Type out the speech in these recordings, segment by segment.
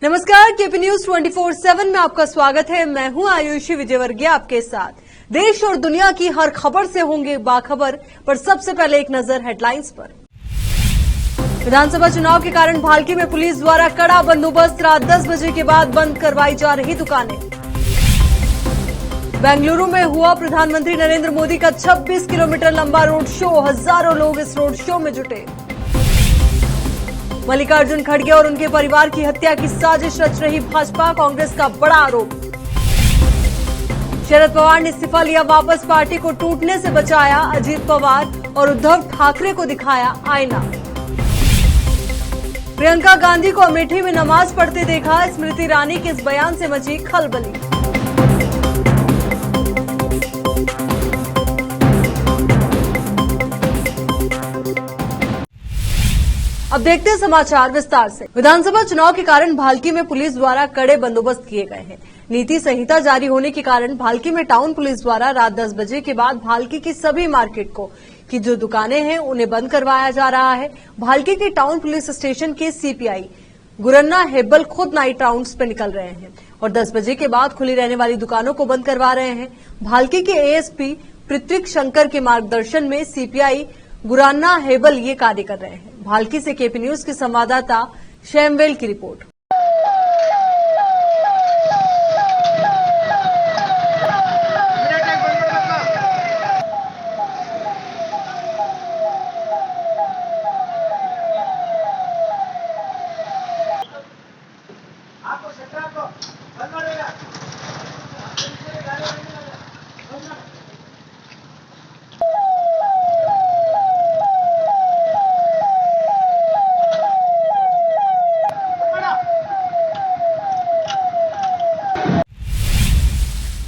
नमस्कार, KP news 24/7 में आपका स्वागत है। मैं हूं आयुषी विजयवर्गीय आपके साथ। देश और दुनिया की हर खबर से होंगे बाखबर, पर सबसे पहले एक नजर हेडलाइंस पर। विधानसभा चुनाव के कारण भालकी में पुलिस द्वारा कड़ा बंदोबस्त, रात 10 बजे के बाद बंद करवाई जा रही दुकानें। बेंगलुरु में हुआ प्रधानमंत्री नरेंद्र मोदी का 26 किलोमीटर लंबा रोड शो, हजारों लोग इस रोड शो में जुटे। मल्लिकार्जुन खड़गे और उनके परिवार की हत्या की साजिश रच रही भाजपा, कांग्रेस का बड़ा आरोप। शरद पवार ने इस्तीफा लिया वापस, पार्टी को टूटने से बचाया। अजीत पवार और उद्धव ठाकरे को दिखाया आईना। प्रियंका गांधी को अमेठी में नमाज पढ़ते देखा, स्मृति ईरानी के इस बयान से मची खलबली। अब देखते हैं समाचार विस्तार से। विधानसभा चुनाव के कारण भालकी में पुलिस द्वारा कड़े बंदोबस्त किए गए हैं। नीति संहिता जारी होने के कारण भालकी में टाउन पुलिस द्वारा रात 10 बजे के बाद भालकी की सभी मार्केट की जो दुकानें हैं उन्हें बंद करवाया जा रहा है। भालकी के टाउन पुलिस स्टेशन के सीपीआई गुरन्ना हेब्बल खुद नाइट राउंड्स पे निकल रहे हैं और 10 बजे के बाद खुली रहने वाली दुकानों को बंद करवा रहे हैं। भालकी के एएसपी पृथ्वी शंकर के मार्गदर्शन में सीपीआई गुरन्ना हेब्बल ये कार्य कर रहे हैं। भालकी से केपी न्यूज के संवाददाता शैमवेल की रिपोर्ट।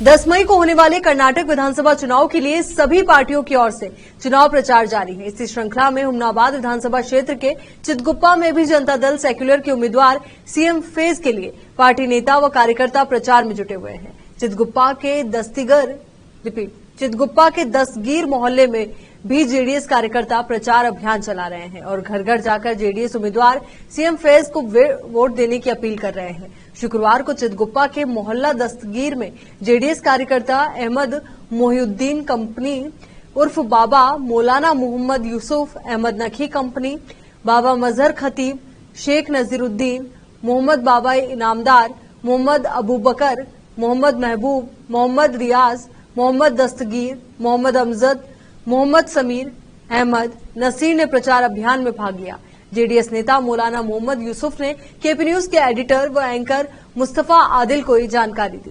दस मई को होने वाले कर्नाटक विधानसभा चुनाव के लिए सभी पार्टियों की ओर से चुनाव प्रचार जारी है। इसी श्रृंखला में हुमनाबाद विधानसभा क्षेत्र के चितगुप्पा में भी जनता दल सेक्युलर के उम्मीदवार सीएम फेज के लिए पार्टी नेता व कार्यकर्ता प्रचार में जुटे हुए हैं। चितगुप्पा के दस्तगीर मोहल्ले में भी जेडीएस कार्यकर्ता प्रचार अभियान चला रहे हैं और घर घर जाकर जेडीएस उम्मीदवार सीएम फेज को वोट देने की अपील कर रहे हैं। शुक्रवार को चितगुप्पा के मोहल्ला दस्तगीर में जेडीएस कार्यकर्ता अहमद मोहिउद्दीन कंपनी उर्फ बाबा मौलाना मोहम्मद यूसुफ, अहमद नखी कंपनी, बाबा मजहर खतीब, शेख नजीरुद्दीन, मोहम्मद बाबा इनामदार, मोहम्मद अबू बकर, मोहम्मद महबूब, मोहम्मद रियाज, मोहम्मद दस्तगीर, मोहम्मद अमजद, मोहम्मद समीर अहमद नसीर ने प्रचार अभियान में भाग लिया। जेडीएस नेता मौलाना मोहम्मद यूसुफ ने केपी न्यूज के एडिटर व एंकर मुस्तफा आदिल को ये जानकारी दी।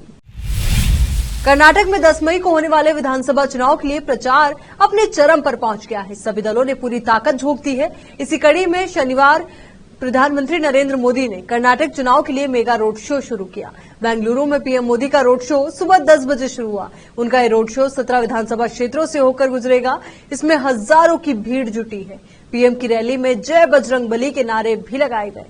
कर्नाटक में 10 मई को होने वाले विधानसभा चुनाव के लिए प्रचार अपने चरम पर पहुंच गया है। सभी दलों ने पूरी ताकत झोंक दी है। इसी कड़ी में शनिवार प्रधानमंत्री नरेंद्र मोदी ने कर्नाटक चुनाव के लिए मेगा रोड शो शुरू किया। बेंगलुरु में पीएम मोदी का रोड शो सुबह 10 बजे शुरू हुआ। उनका ये रोड शो 17 विधानसभा क्षेत्रों से होकर गुजरेगा। इसमें हजारों की भीड़ जुटी है। पीएम की रैली में जय बजरंगबली के नारे भी लगाए गए।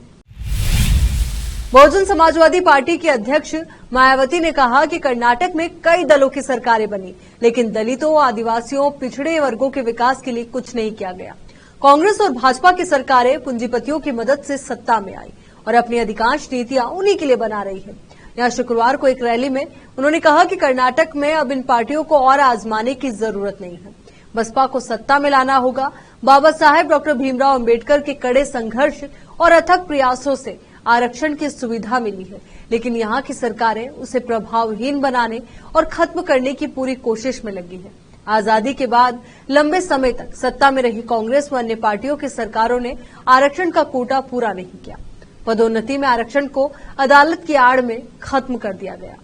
बहुजन समाजवादी पार्टी की अध्यक्ष मायावती ने कहा कि कर्नाटक में कई दलों की सरकारें बनी, लेकिन दलितों, आदिवासियों, पिछड़े वर्गों के विकास के लिए कुछ नहीं किया गया। कांग्रेस और भाजपा की सरकारें पूंजीपतियों की मदद से सत्ता में आई और अपनी अधिकांश नीतियां उन्हीं के लिए बना रही है। यहां शुक्रवार को एक रैली में उन्होंने कहा कि कर्नाटक में अब इन पार्टियों को और आजमाने की जरूरत नहीं है, बसपा को सत्ता में लाना होगा। बाबा साहेब डॉक्टर भीमराव अंबेडकर के कड़े संघर्ष और अथक प्रयासों से आरक्षण की सुविधा मिली है, लेकिन यहां की सरकारें उसे प्रभावहीन बनाने और खत्म करने की पूरी कोशिश में लगी है। आजादी के बाद लंबे समय तक सत्ता में रही कांग्रेस व अन्य पार्टियों की सरकारों ने आरक्षण का कोटा पूरा नहीं किया। पदोन्नति में आरक्षण को अदालत की आड़ में खत्म कर दिया गया।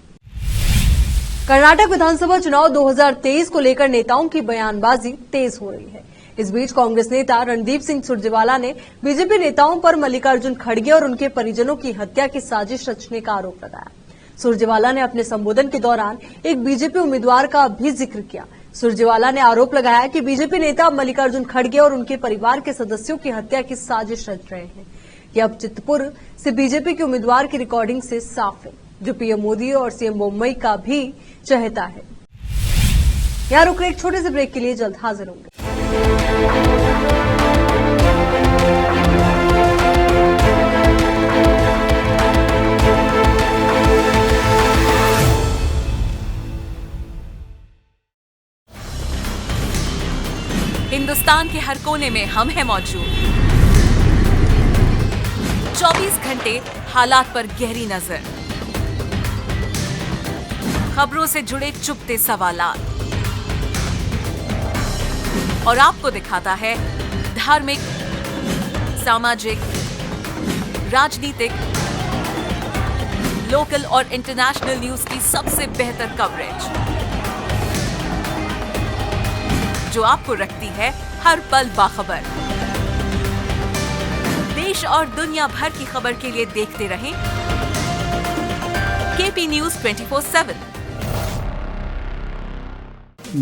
कर्नाटक विधानसभा चुनाव 2023 को लेकर नेताओं की बयानबाजी तेज हो रही है। इस बीच कांग्रेस नेता रणदीप सिंह सुरजेवाला ने बीजेपी नेताओं पर मल्लिकार्जुन खड़गे और उनके परिजनों की हत्या की साजिश रचने का आरोप लगाया। सुरजेवाला ने अपने संबोधन के दौरान एक बीजेपी उम्मीदवार का भी जिक्र किया। सुरजेवाला ने आरोप लगाया कि बीजेपी नेता मल्लिकार्जुन खड़गे और उनके परिवार के सदस्यों की हत्या की साजिश रच रहे हैं। यह अब चितपुर से बीजेपी के उम्मीदवार की रिकॉर्डिंग से साफ है, जो पीएम मोदी और सीएम मुंबई का भी चहेता है। यहां रुक एक छोटे से ब्रेक के लिए जल्द हाजिर होंगे। हिंदुस्तान के हर कोने में हम हैं मौजूद। 24 घंटे हालात पर गहरी नजर, खबरों से जुड़े चुपते सवालात और आपको दिखाता है धार्मिक, सामाजिक, राजनीतिक, लोकल और इंटरनेशनल न्यूज की सबसे बेहतर कवरेज, जो आपको रखती है हर पल बाखबर। देश और दुनिया भर की खबर के लिए देखते रहें KP news 24/7।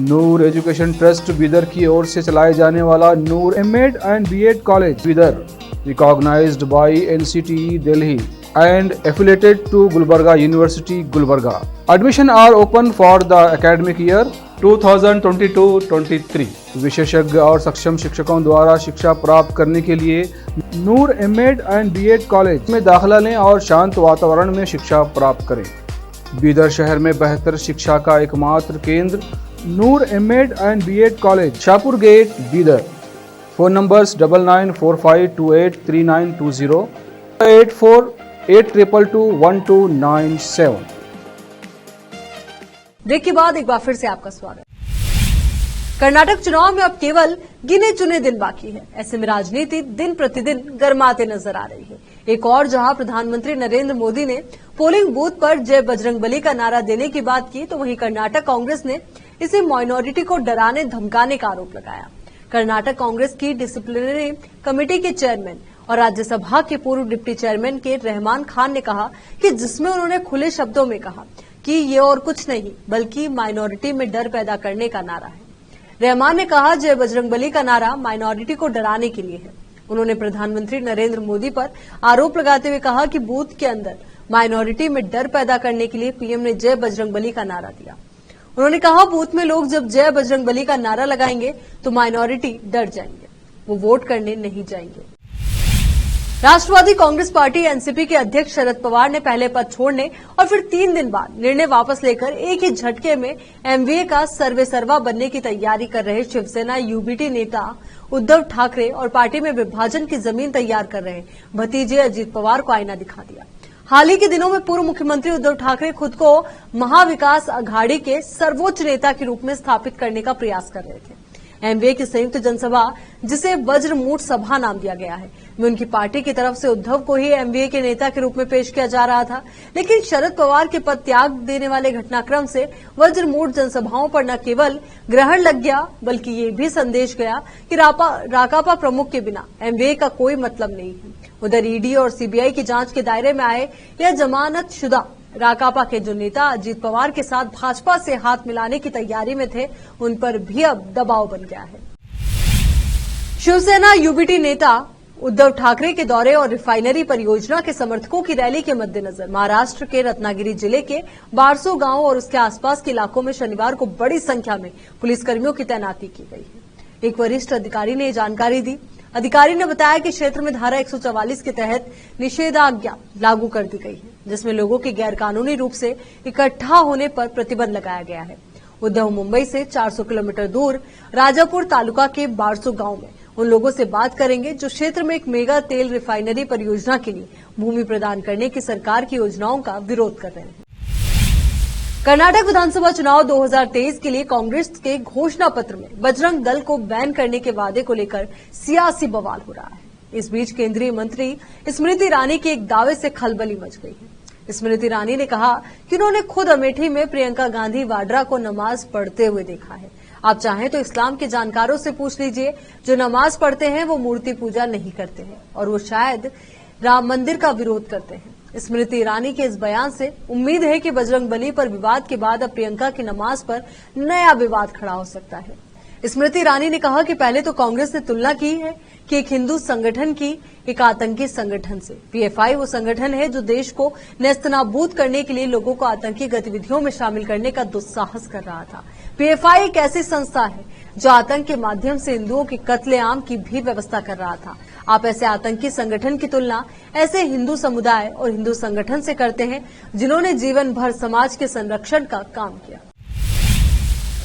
Noor education trust Bidar की ओर से चलाए जाने वाला Noor M Ed and B Ed college Bidar, recognized by NCTE Delhi and affiliated to Gulbarga University, Gulbarga. Admission are open for the academic year 2022-23. विशेषज्ञ और सक्षम शिक्षकों द्वारा शिक्षा प्राप्त करने के लिए नूर एमएड एंड बीएड कॉलेज में दाखिला लें और शांत वातावरण में शिक्षा प्राप्त करें। बीदर शहर में बेहतर शिक्षा का एकमात्र केंद्र Noor M Ed and B Ed college, Shahpur gate, Bidar. Phone numbers 9945283920, 8482221297। Break के बाद एक बार फिर से आपका स्वागत। कर्नाटक चुनाव में अब केवल गिने चुने दिन बाकी है। ऐसे में राजनीति दिन प्रतिदिन गर्माते नजर आ रही है। एक और जहां प्रधानमंत्री नरेंद्र मोदी ने पोलिंग बूथ पर जय बजरंगबली का नारा देने की बात की, तो वहीं कर्नाटक कांग्रेस ने इसे माइनॉरिटी को डराने धमकाने का आरोप लगाया। कर्नाटक कांग्रेस की डिसिप्लिनरी कमेटी के चेयरमैन और राज्यसभा के पूर्व डिप्टी चेयरमैन के रहमान खान ने कहा कि जिसमें उन्होंने खुले शब्दों में कहा कि ये और कुछ नहीं बल्कि माइनॉरिटी में डर पैदा करने का नारा है। रहमान ने कहा जय बजरंगबली का नारा माइनॉरिटी को डराने के लिए है। उन्होंने प्रधानमंत्री नरेंद्र मोदी पर आरोप लगाते हुए कहा कि बूथ के अंदर माइनॉरिटी में डर पैदा करने के लिए पीएम ने जय बजरंगबली का नारा दिया। उन्होंने कहा बूथ में लोग जब जय बजरंगबली का नारा लगाएंगे तो माइनॉरिटी डर जाएंगे, वो वोट करने नहीं जाएंगे। राष्ट्रवादी कांग्रेस पार्टी एनसीपी के अध्यक्ष शरद पवार ने पहले पद छोड़ने और फिर 3 दिन बाद निर्णय वापस लेकर एक ही झटके में एमवीए का सर्वेसर्वा बनने की तैयारी कर रहे शिवसेना यूबीटी नेता उद्धव ठाकरे और पार्टी में विभाजन की जमीन तैयार कर रहे भतीजे अजीत पवार को आईना दिखा दिया। हाल ही के दिनों में पूर्व मुख्यमंत्री उद्धव ठाकरे खुद को महाविकास अघाड़ी के सर्वोच्च नेता के रूप में स्थापित करने का प्रयास कर रहे थे। एमवीए की संयुक्त जनसभा, जिसे वज्रमूठ सभा नाम दिया गया है, में उनकी पार्टी की तरफ से उद्धव को ही एमवीए के नेता के रूप में पेश किया जा रहा था। लेकिन शरद पवार के पद त्याग देने वाले घटनाक्रम से वज्रमूठ जनसभाओं पर न केवल ग्रहण लग गया बल्कि ये भी संदेश गया कि राकापा प्रमुख के बिना एमवीए का कोई मतलब नहीं है। उधर ईडी और सीबीआई की जांच के दायरे में आए या जमानतशुदा राकापा के जो नेता अजीत पवार के साथ भाजपा से हाथ मिलाने की तैयारी में थे, उन पर भी अब दबाव बन गया है। शिवसेना यूबीटी नेता उद्धव ठाकरे के दौरे और रिफाइनरी परियोजना के समर्थकों की रैली के मद्देनजर महाराष्ट्र के रत्नागिरी जिले के बारसो गांव और उसके आसपास के इलाकों में शनिवार को बड़ी संख्या में पुलिसकर्मियों की तैनाती की गई है। एक वरिष्ठ अधिकारी ने जानकारी दी। अधिकारी ने बताया कि क्षेत्र में धारा 144 के तहत निषेधाज्ञा लागू कर दी गई है, जिसमें लोगों के गैरकानूनी रूप से इकट्ठा होने पर प्रतिबंध लगाया गया है। उद्धव मुंबई से 400 किलोमीटर दूर राजापुर तालुका के बारसो गांव में उन लोगों से बात करेंगे जो क्षेत्र में एक मेगा तेल रिफाइनरी परियोजना के लिए भूमि प्रदान करने की सरकार की योजनाओं का विरोध कर रहे हैं। कर्नाटक विधानसभा चुनाव 2023 के लिए कांग्रेस के घोषणा पत्र में बजरंग दल को बैन करने के वादे को लेकर सियासी बवाल हो रहा है। इस बीच केंद्रीय मंत्री स्मृति ईरानी के एक दावे से खलबली मच गई है। स्मृति ईरानी ने कहा कि उन्होंने खुद अमेठी में प्रियंका गांधी वाड्रा को नमाज पढ़ते हुए देखा है। आप चाहें तो इस्लाम के जानकारों से पूछ लीजिए, जो नमाज पढ़ते हैं वो मूर्ति पूजा नहीं करते हैं और वो शायद राम मंदिर का विरोध करते हैं। स्मृति ईरानी के इस बयान से उम्मीद है कि बजरंगबली पर विवाद के बाद अब प्रियंका की नमाज पर नया विवाद खड़ा हो सकता है। स्मृति ईरानी ने कहा कि पहले तो कांग्रेस ने तुलना की है कि एक हिंदू संगठन की एक आतंकी संगठन से। पीएफआई वो संगठन है जो देश को नेस्तनाबूद करने के लिए लोगों को आतंकी गतिविधियों में शामिल करने का दुस्साहस कर रहा था। पीएफआई एक ऐसी संस्था है जो आतंक के माध्यम से हिंदुओं के कत्लेआम की भी व्यवस्था कर रहा था। आप ऐसे आतंकी संगठन की तुलना ऐसे हिंदू समुदाय और हिंदू संगठन से करते हैं जिन्होंने जीवन भर समाज के संरक्षण का काम किया।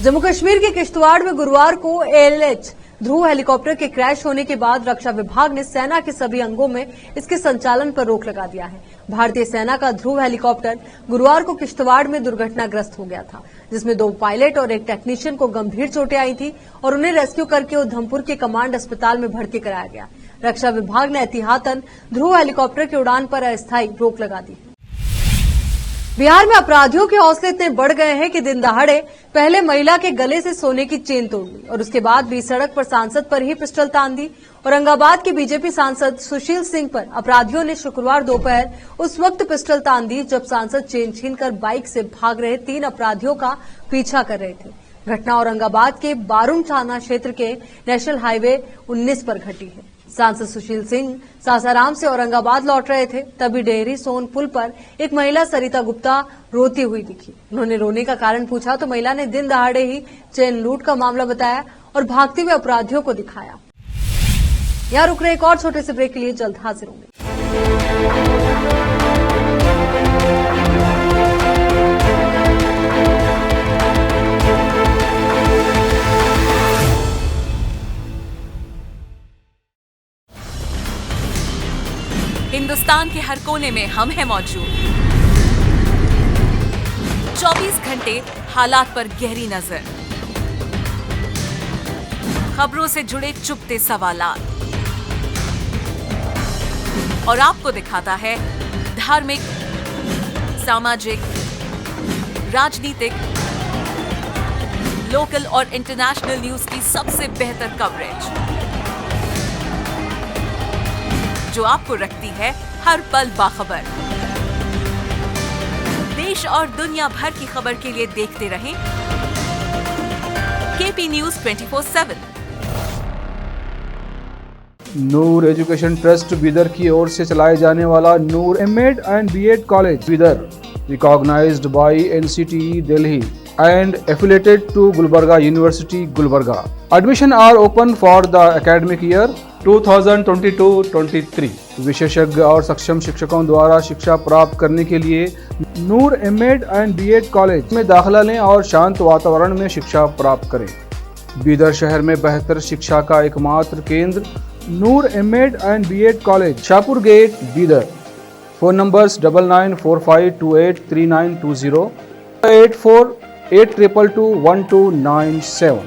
जम्मू कश्मीर के किश्तवाड़ में गुरुवार को एएलएच ध्रुव हेलीकॉप्टर के क्रैश होने के बाद रक्षा विभाग ने सेना के सभी अंगों में इसके संचालन पर रोक लगा दिया है। भारतीय सेना का ध्रुव हेलीकॉप्टर गुरुवार को किश्तवाड़ में दुर्घटनाग्रस्त हो गया था, जिसमें 2 पायलट और एक टेक्नीशियन को गंभीर चोटें आई थी और उन्हें रेस्क्यू करके उधमपुर के कमांड अस्पताल में भर्ती कराया गया। रक्षा विभाग ने एहतियातन ध्रुव हेलीकॉप्टर की उड़ान पर अस्थायी रोक लगा दी। बिहार में अपराधियों के हौसले इतने बढ़ गए हैं कि दिन दहाड़े पहले महिला के गले से सोने की चेन तोड़ ली और उसके बाद भी सड़क पर सांसद पर ही पिस्टल तान दी। औरंगाबाद के बीजेपी सांसद सुशील सिंह पर अपराधियों ने शुक्रवार दोपहर उस वक्त पिस्टल तान दी जब सांसद चेन छीनकर बाइक से भाग रहे 3 अपराधियों का पीछा कर रहे थे। घटना औरंगाबाद के बारूण थाना क्षेत्र के नेशनल हाईवे 19 पर घटी है। सांसद सुशील सिंह सासाराम से औरंगाबाद लौट रहे थे, तभी डेहरी सोन पुल पर एक महिला सरिता गुप्ता रोती हुई दिखी। उन्होंने रोने का कारण पूछा तो महिला ने दिन दहाड़े ही चेन लूट का मामला बताया और भागते हुए अपराधियों को दिखाया। यहां रुक रहे एक और छोटे से ब्रेक के लिए जल्द हाजिर होंगे। हिंदुस्तान के हर कोने में हम हैं मौजूद। 24 घंटे हालात पर गहरी नजर, खबरों से जुड़े चुपते सवालात और आपको दिखाता है धार्मिक, सामाजिक, राजनीतिक, लोकल और इंटरनेशनल न्यूज की सबसे बेहतर कवरेज जो आपको रखती है हर पल बाखबर। देश और दुनिया भर की खबर के लिए देखते रहें KP news 24/7। Noor education trust Bidar की ओर से चलाए जाने वाला Noor M Ed and B Ed college Bidar, recognized by NCTE Delhi and affiliated to Gulbarga University, Gulbarga. Admission are open for the academic year 2022-23. विशेषज्ञ और सक्षम शिक्षकों द्वारा शिक्षा प्राप्त करने के लिए नूर एमएड एंड बीएड कॉलेज में दाखिला लें और शांत वातावरण में शिक्षा प्राप्त करें। बीदर शहर में बेहतर शिक्षा का एकमात्र केंद्र Noor M Ed and B Ed college, Shahpur gate, Bidar. Phone numbers 9945283920, 8482221297।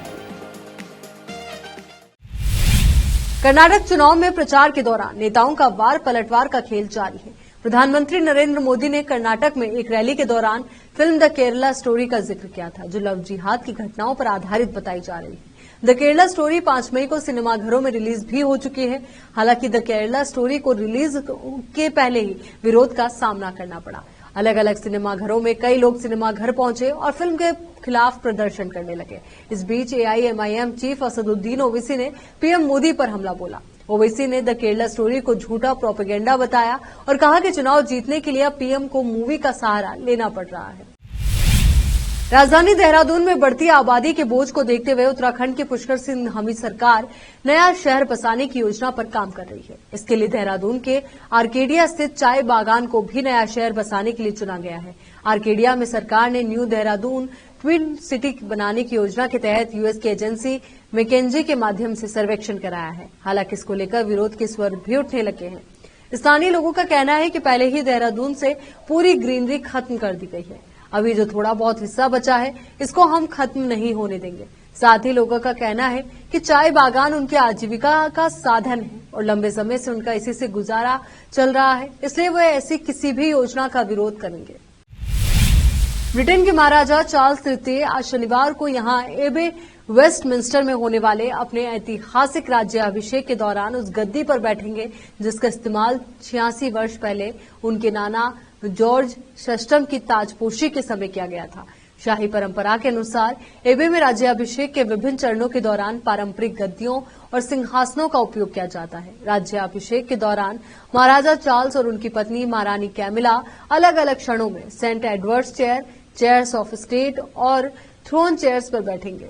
Karnataka चुनाव में प्रचार के दौरान नेताओं का वार पलटवार का खेल जारी है। प्रधानमंत्री नरेंद्र मोदी ने कर्नाटक में एक रैली के दौरान फिल्म द केरला स्टोरी का जिक्र किया था, जो लव जिहाद की घटनाओं पर आधारित बताई जा रही है। द केरला स्टोरी 5 मई को सिनेमाघरों में रिलीज भी हो चुकी है। हालांकि द केरला स्टोरी को रिलीज के पहले ही विरोध का सामना करना पड़ा। अलग अलग सिनेमाघरों में कई लोग सिनेमाघर पहुंचे और फिल्म के खिलाफ प्रदर्शन करने लगे। इस बीच AIMIM चीफ असदुद्दीन ओवैसी ने पीएम मोदी पर हमला बोला। ओवैसी ने द केरला स्टोरी को झूठा प्रोपेगेंडा बताया और कहा कि चुनाव जीतने के लिए अब पीएम को मूवी का सहारा लेना पड़ रहा है। राजधानी देहरादून में बढ़ती आबादी के बोझ को देखते हुए उत्तराखंड की पुष्कर सिंह धामी सरकार नया शहर बसाने की योजना पर काम कर रही है। इसके लिए देहरादून के आर्केडिया स्थित चाय बागान को भी नया शहर बसाने के लिए चुना गया है। आर्केडिया में सरकार ने न्यू देहरादून ट्विन सिटी बनाने की योजना के तहत यूएस की एजेंसी मैकेंजी के माध्यम से सर्वेक्षण कराया है। हालांकि इसको लेकर विरोध के स्वर भी उठने लगे हैं। स्थानीय लोगों का कहना है कि पहले ही देहरादून से पूरी ग्रीनरी खत्म कर दी गई है। अभी जो थोड़ा बहुत हिस्सा बचा है इसको हम खत्म नहीं होने देंगे। साथ ही लोगों का कहना है कि चाय बागान उनकी आजीविका का साधन है और लंबे समय से उनका इसी से गुजारा चल रहा है, इसलिए वे ऐसी किसी भी योजना का विरोध करेंगे। ब्रिटेन के महाराजा चार्ल्स तृतीय आज शनिवार को यहां एबे वेस्टमिंस्टर में होने वाले अपने ऐतिहासिक राज्याभिषेक के दौरान उस गद्दी पर बैठेंगे जिसका इस्तेमाल 86 वर्ष पहले उनके नाना जॉर्ज षष्ठम की ताजपोशी के समय किया गया था। शाही परंपरा के अनुसार एबे में राज्याभिषेक के विभिन्न चरणों के दौरान पारंपरिक गद्दियों और सिंहासनों का उपयोग किया जाता है। राज्याभिषेक के दौरान महाराजा चार्ल्स और उनकी पत्नी महारानी कैमिला अलग अलग क्षणों में Saint Edward's chair, chairs of state और थ्रोन चेयर्स पर बैठेंगे।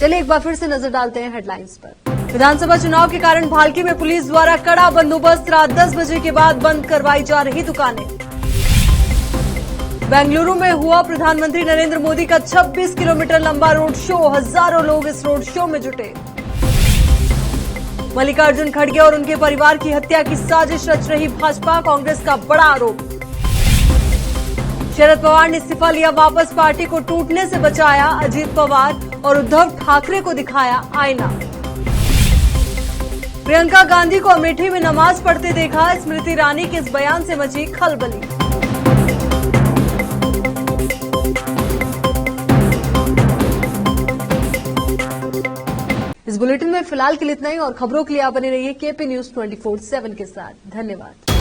चलिए एक बार फिर से नजर डालते हैं हेडलाइंस पर। विधानसभा चुनाव के कारण भालकी में पुलिस द्वारा कड़ा बंदोबस्त, रात 10 बजे के बाद बंद करवाई जा रही दुकानें। बेंगलुरु में हुआ प्रधानमंत्री नरेंद्र मोदी का 26 किलोमीटर लंबा रोड शो। हजारों लोग इस रोड शो में जुटे। मल्लिकार्जुन खड़गे और उनके परिवार की हत्या की साजिश रच रही भाजपा, कांग्रेस का बड़ा आरोप। शरद पवार ने इस्तीफा लिया वापस, पार्टी को टूटने से बचाया। अजीत पवार और उद्धव ठाकरे को दिखाया आईना। प्रियंका गांधी को अमेठी में नमाज पढ़ते देखा। स्मृति ईरानी के इस बयान से मची खलबली। इस बुलेटिन में फिलहाल के लिए इतना ही और खबरों के लिए आप बने रहिए केपी न्यूज 24/7 के साथ। धन्यवाद।